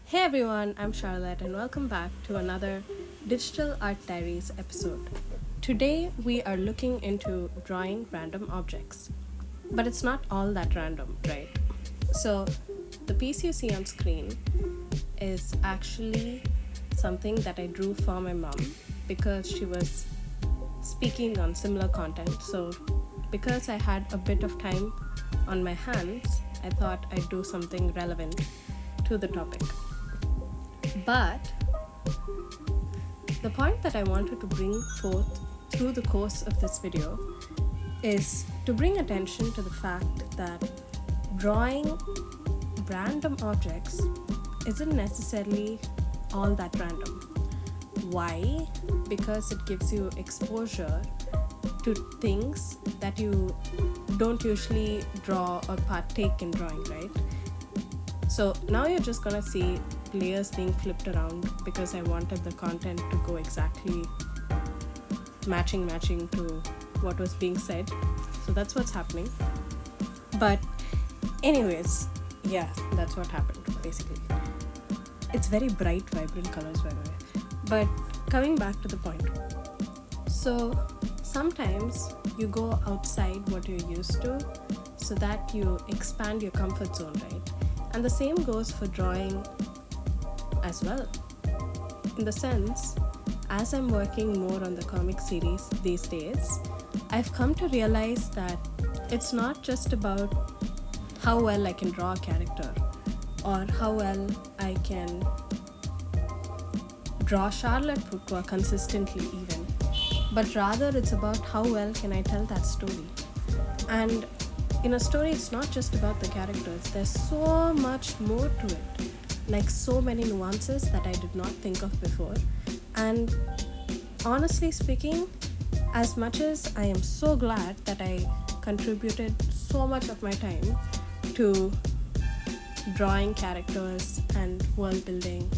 Hey everyone, I'm Charlotte and welcome back to another Digital Art Diaries episode. Today we are looking into drawing random objects. But it's not all that random, right? So, the piece you see on screen is actually something that I drew for my mom because she was speaking on similar content. So, because I had a bit of time on my hands, I thought I'd do something relevant to the topic. But the point that I wanted to bring forth through the course of this video is to bring attention to the fact that drawing random objects isn't necessarily all that random. Why? Because it gives you exposure to things that you don't usually draw or partake in drawing, right? So now you're just gonna see layers being flipped around because I wanted the content to go exactly matching to what was being said. So that's what's happening. But anyways, yeah, that's what happened basically. It's very bright, vibrant colors, by the way. But coming back to the point. So sometimes you go outside what you're used to so that you expand your comfort zone, right? And the same goes for drawing as well. In the sense, as I'm working more on the comic series these days, I've come to realize that it's not just about how well I can draw a character or how well I can draw Charlotte Pourquoi consistently even, but rather it's about how well can I tell that story. And in a story, it's not just about the characters. There's so much more to it. Like so many nuances that I did not think of before. And honestly speaking, as much as I am so glad that I contributed so much of my time to drawing characters and world building,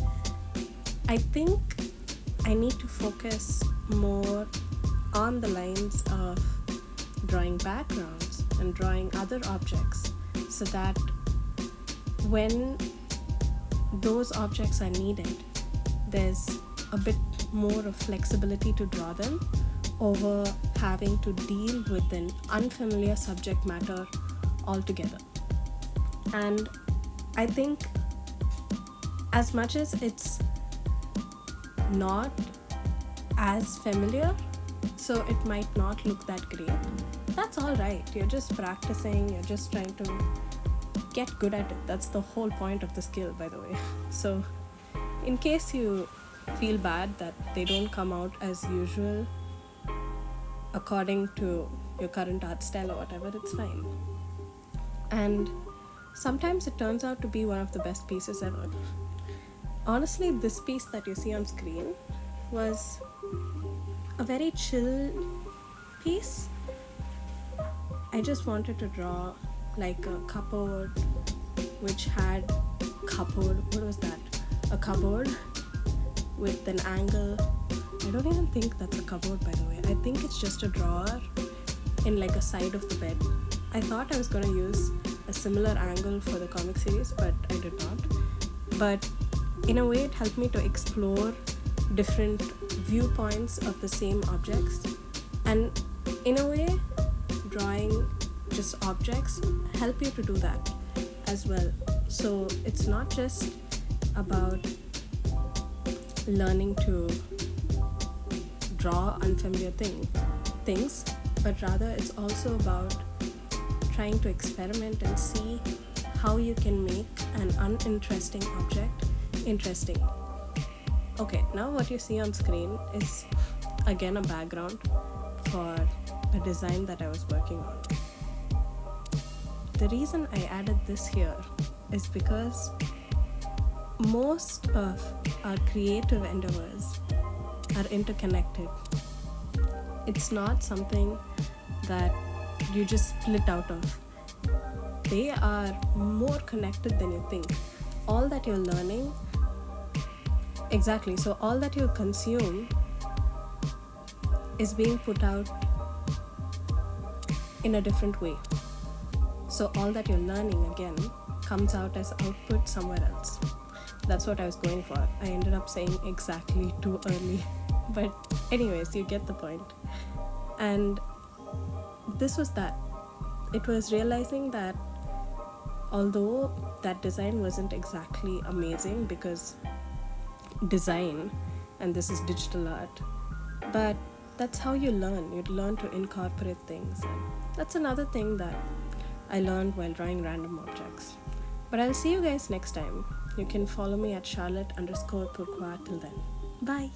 I think I need to focus more on the lines of drawing backgrounds and drawing other objects so that when those objects are needed, there's a bit more of flexibility to draw them over having to deal with an unfamiliar subject matter altogether. And I think as much as it's not as familiar, so it might not look that great, that's all right. You're just practicing, you're just trying to get good at it. That's the whole point of the skill, by the way. So in case you feel bad that they don't come out as usual according to your current art style or whatever, it's fine. And sometimes it turns out to be one of the best pieces ever. Honestly, this piece that you see on screen was a very chill piece. I just wanted to draw like a cupboard which had a cupboard with an angle. I don't even think that's a cupboard, by the way. I think it's just a drawer in like a side of the bed. I thought I was going to use a similar angle for the comic series, but I did not. But in a way it helped me to explore different viewpoints of the same objects, and in a way drawing just objects help you to do that as well. So it's not just about learning to draw unfamiliar things, but rather it's also about trying to experiment and see how you can make an uninteresting object interesting. Okay, now what you see on screen is again a background for a design that I was working on. The reason I added this here is because most of our creative endeavors are interconnected. It's not something that you just split out of. They are more connected than you think. All that you're learning, exactly, so all that you consume is being put out in a different way. So all that you're learning again comes out as output somewhere else. That's what I was going for. I ended up saying exactly too early. But anyways, you get the point. And this was that. It was realizing that although that design wasn't exactly amazing, because design, and this is digital art, but that's how you learn. You learn to incorporate things. And that's another thing that I learned while drawing random objects. But I'll see you guys next time. You can follow me at Charlotte_Pourquoi till then. Bye.